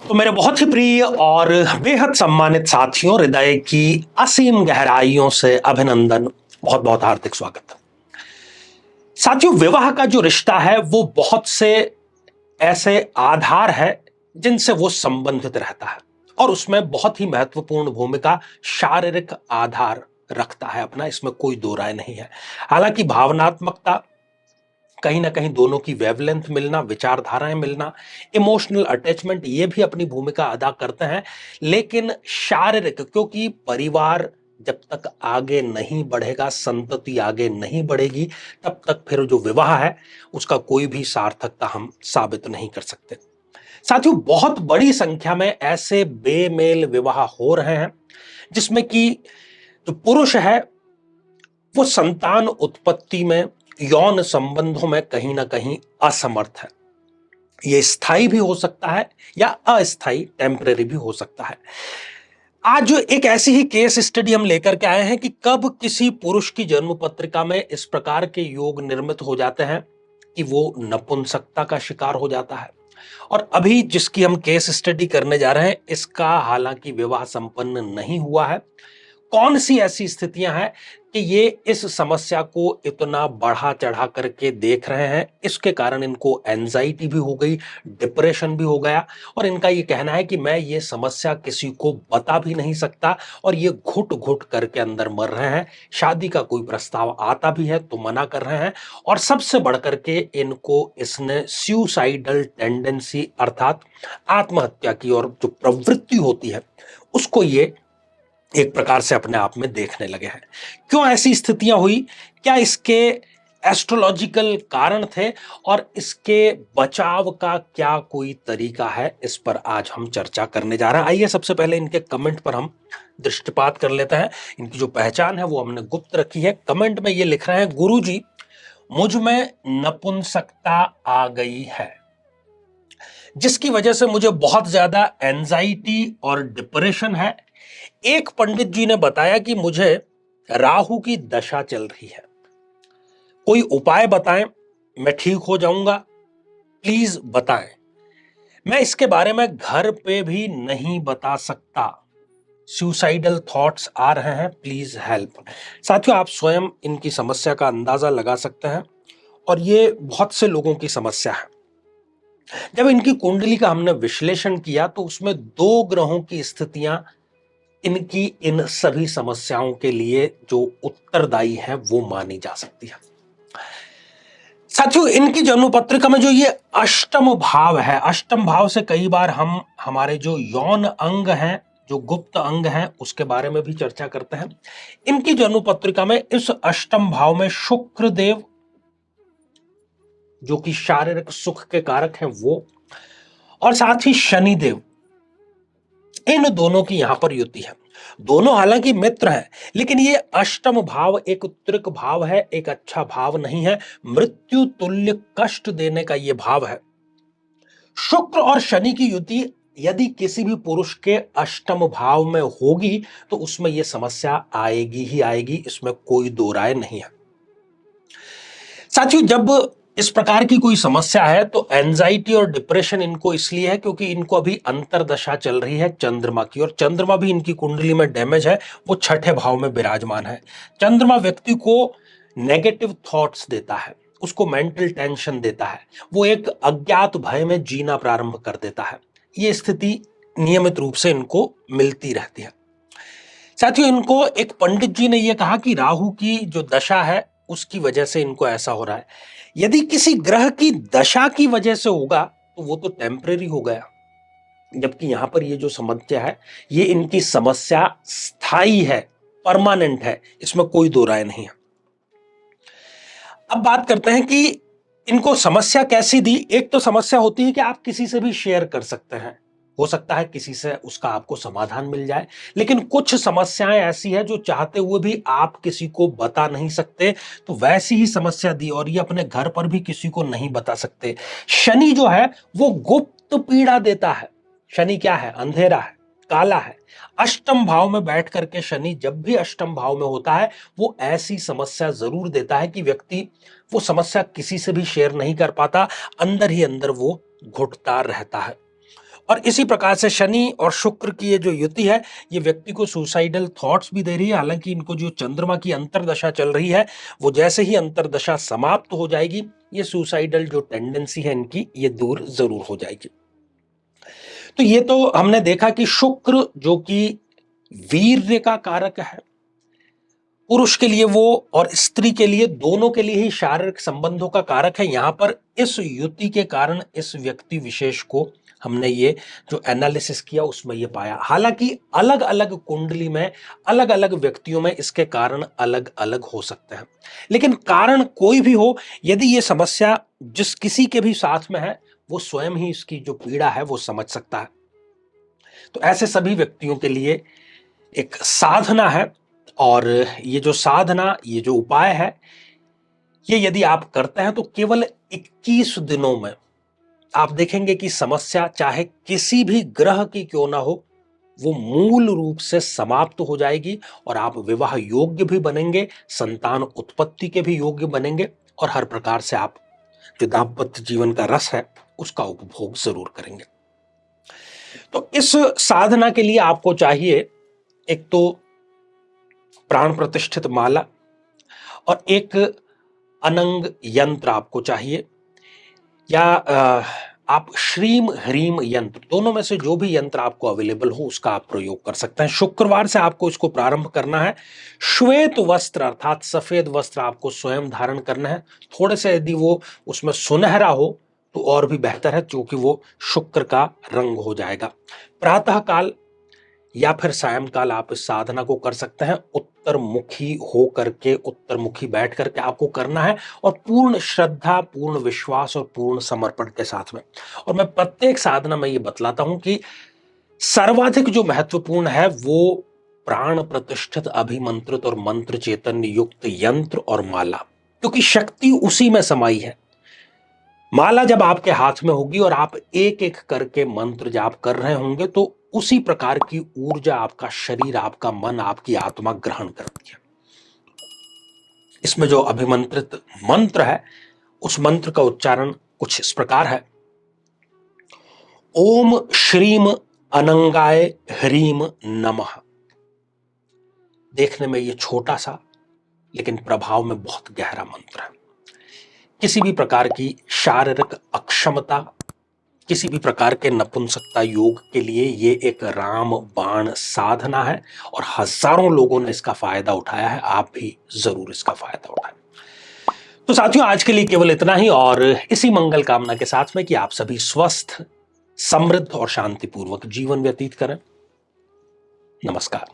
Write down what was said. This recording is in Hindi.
तो मेरे बहुत ही प्रिय और बेहद सम्मानित साथियों, हृदय की असीम गहराइयों से अभिनंदन, बहुत बहुत हार्दिक स्वागत। साथियों, विवाह का जो रिश्ता है वो बहुत से ऐसे आधार है जिनसे वो संबंधित रहता है और उसमें बहुत ही महत्वपूर्ण भूमिका शारीरिक आधार रखता है अपना, इसमें कोई दो राय नहीं है। हालांकि भावनात्मकता, कहीं ना कहीं दोनों की वेवलेंथ मिलना, विचारधाराएं मिलना, इमोशनल अटैचमेंट, ये भी अपनी भूमिका अदा करते हैं। लेकिन शारीरिक, क्योंकि परिवार जब तक आगे नहीं बढ़ेगा, संतति आगे नहीं बढ़ेगी, तब तक फिर जो विवाह है उसका कोई भी सार्थकता हम साबित नहीं कर सकते। साथियों, बहुत बड़ी संख्या में ऐसे बेमेल विवाह हो रहे हैं जिसमें कि जो पुरुष है वो संतान उत्पत्ति में, यौन संबंधों में कहीं ना कहीं असमर्थ है। ये स्थायी भी हो सकता है या अस्थायी, टेम्परेरी भी हो सकता है। आज जो एक ऐसी ही केस स्टडी हम लेकर के आए हैं कि कब किसी पुरुष की जन्म पत्रिका में इस प्रकार के योग निर्मित हो जाते हैं कि वो नपुंसकता का शिकार हो जाता है। और अभी जिसकी हम केस स्टडी करने जा रहे हैं, इसका हालांकि विवाह संपन्न नहीं हुआ है। कौन सी ऐसी स्थितियां हैं कि ये इस समस्या को इतना बढ़ा चढ़ा करके देख रहे हैं, इसके कारण इनको एंजाइटी भी हो गई, डिप्रेशन भी हो गया, और इनका ये कहना है कि मैं ये समस्या किसी को बता भी नहीं सकता, और ये घुट घुट करके अंदर मर रहे हैं। शादी का कोई प्रस्ताव आता भी है तो मना कर रहे हैं, और सबसे बढ़ करके इनको इसने सुसाइडल टेंडेंसी अर्थात आत्महत्या की और जो प्रवृत्ति होती है उसको ये एक प्रकार से अपने आप में देखने लगे हैं। क्यों ऐसी स्थितियां हुई, क्या इसके एस्ट्रोलॉजिकल कारण थे, और इसके बचाव का क्या कोई तरीका है, इस पर आज हम चर्चा करने जा रहे हैं। आइए सबसे पहले इनके कमेंट पर हम दृष्टिपात कर लेते हैं। इनकी जो पहचान है वो हमने गुप्त रखी है। कमेंट में ये लिख रहे हैं, गुरुजी मुझ में नपुंसकता आ गई है जिसकी वजह से मुझे बहुत ज्यादा एंजाइटी और डिप्रेशन है। एक पंडित जी ने बताया कि मुझे राहु की दशा चल रही है, कोई उपाय बताएं, मैं ठीक हो जाऊंगा, प्लीज बताएं। मैं इसके बारे में घर पे भी नहीं बता सकता, सुसाइडल थॉट्स आ रहे हैं, प्लीज हेल्प। साथियों, आप स्वयं इनकी समस्या का अंदाजा लगा सकते हैं, और ये बहुत से लोगों की समस्या है। जब इनकी कुंडली का हमने विश्लेषण किया तो उसमें दो ग्रहों की स्थितियां इनकी इन सभी समस्याओं के लिए जो उत्तरदायी है वो मानी जा सकती है। साथियों, इनकी जन्म पत्रिका में जो ये अष्टम भाव है, अष्टम भाव से कई बार हम हमारे जो यौन अंग हैं, जो गुप्त अंग हैं, उसके बारे में भी चर्चा करते हैं। इनकी जन्म पत्रिका में इस अष्टम भाव में शुक्र देव, जो कि शारीरिक सुख के कारक हैं, वो, और साथ ही शनि देव, इन दोनों की यहां पर युति है। दोनों हालांकि मित्र हैं, लेकिन ये अष्टम भाव एक उत्तरिक भाव है, एक अच्छा भाव नहीं है, मृत्यु तुल्य कष्ट देने का ये भाव है। शुक्र और शनि की युति यदि किसी भी पुरुष के अष्टम भाव में होगी तो उसमें यह समस्या आएगी ही आएगी, इसमें कोई दो राय नहीं है। साथियों, जब इस प्रकार की कोई समस्या है तो एंजाइटी और डिप्रेशन इनको इसलिए है क्योंकि इनको अभी अंतरदशा चल रही है चंद्रमा की, और चंद्रमा भी इनकी कुंडली में डैमेज है, वो छठे भाव में विराजमान है। चंद्रमा व्यक्ति को नेगेटिव थॉट्स देता है, उसको मेंटल टेंशन देता है, वो एक अज्ञात भय में जीना प्रारंभ कर देता है। ये स्थिति नियमित रूप से इनको मिलती रहती है। साथियों, इनको एक पंडित जी ने यह कहा कि राहु की जो दशा है उसकी वजह से इनको ऐसा हो रहा है। यदि किसी ग्रह की दशा की वजह से होगा तो वो तो टेम्परेरी हो गया, जबकि यहां पर ये जो समस्या है ये इनकी समस्या स्थायी है, परमानेंट है, इसमें कोई दो राय नहीं है। अब बात करते हैं कि इनको समस्या कैसी दी। एक तो समस्या होती है कि आप किसी से भी शेयर कर सकते हैं, हो सकता है किसी से उसका आपको समाधान मिल जाए, लेकिन कुछ समस्याएं ऐसी है जो चाहते हुए भी आप किसी को बता नहीं सकते, तो वैसी ही समस्या दी, और ये अपने घर पर भी किसी को नहीं बता सकते। शनि जो है वो गुप्त पीड़ा देता है। शनि क्या है? अंधेरा है, काला है। अष्टम भाव में बैठ करके शनि जब भी अष्टम भाव में होता है वो ऐसी समस्या जरूर देता है कि व्यक्ति वो समस्या किसी से भी शेयर नहीं कर पाता, अंदर ही अंदर वो घुटता रहता है। और इसी प्रकार से शनि और शुक्र की ये जो युति है, ये व्यक्ति को सुसाइडल थॉट्स भी दे रही है। हालांकि इनको जो चंद्रमा की अंतर्दशा चल रही है, वो जैसे ही अंतर्दशा समाप्त हो जाएगी, ये सुसाइडल जो टेंडेंसी है इनकी, ये दूर जरूर हो जाएगी। तो ये तो हमने देखा कि शुक्र जो कि वीर्य का कारक है, पुरुष के लिए वो और स्त्री के लिए, दोनों के लिए ही शारीरिक संबंधों का कारक है। यहां पर इस युति के कारण इस व्यक्ति विशेष को हमने ये जो एनालिसिस किया उसमें ये पाया। हालांकि अलग अलग कुंडली में अलग अलग व्यक्तियों में इसके कारण अलग अलग हो सकते हैं, लेकिन कारण कोई भी हो, यदि ये समस्या जिस किसी के भी साथ में है, वो स्वयं ही इसकी जो पीड़ा है वो समझ सकता है। तो ऐसे सभी व्यक्तियों के लिए एक साधना है, और ये जो साधना, ये जो उपाय है, ये यदि आप करते हैं तो केवल 21 दिनों में आप देखेंगे कि समस्या चाहे किसी भी ग्रह की क्यों ना हो, वो मूल रूप से समाप्त हो जाएगी और आप विवाह योग्य भी बनेंगे, संतान उत्पत्ति के भी योग्य बनेंगे, और हर प्रकार से आप जो दाम्पत्य जीवन का रस है उसका उपभोग जरूर करेंगे। तो इस साधना के लिए आपको चाहिए एक तो प्राण प्रतिष्ठित माला, और एक अनंग यंत्र आपको चाहिए, या आप श्रीम ह्रीम यंत्र, दोनों में से जो भी यंत्र आपको अवेलेबल हो उसका आप प्रयोग कर सकते हैं। शुक्रवार से आपको इसको प्रारंभ करना है। श्वेत वस्त्र अर्थात सफेद वस्त्र आपको स्वयं धारण करना है। थोड़े से यदि वो उसमें सुनहरा हो तो और भी बेहतर है, क्योंकि वो शुक्र का रंग हो जाएगा। प्रातः काल या फिर सायंकाल आप इस साधना को कर सकते हैं। उत्तरमुखी हो करके, उत्तरमुखी बैठ करके आपको करना है, और पूर्ण श्रद्धा, पूर्ण विश्वास और पूर्ण समर्पण के साथ में। और मैं प्रत्येक साधना में ये बतलाता हूं कि सर्वाधिक जो महत्वपूर्ण है वो प्राण प्रतिष्ठित, अभिमंत्रित और मंत्र चैतन्य युक्त यंत्र और माला, क्योंकि शक्ति उसी में समाई है। माला जब आपके हाथ में होगी और आप एक एक करके मंत्र जाप कर रहे होंगे, तो उसी प्रकार की ऊर्जा आपका शरीर, आपका मन, आपकी आत्मा ग्रहण करती है। इसमें जो अभिमंत्रित मंत्र है, उस मंत्र का उच्चारण कुछ इस प्रकार है: ओम श्रीम अनंगाय ह्रीम नमः। देखने में ये छोटा सा लेकिन प्रभाव में बहुत गहरा मंत्र है। किसी भी प्रकार की शारीरिक अक्षमता, किसी भी प्रकार के नपुंसकता योग के लिए ये एक राम बाण साधना है, और हजारों लोगों ने इसका फायदा उठाया है। आप भी जरूर इसका फायदा उठाएं। तो साथियों, आज के लिए केवल इतना ही, और इसी मंगल कामना के साथ में कि आप सभी स्वस्थ, समृद्ध और शांतिपूर्वक जीवन व्यतीत करें। नमस्कार।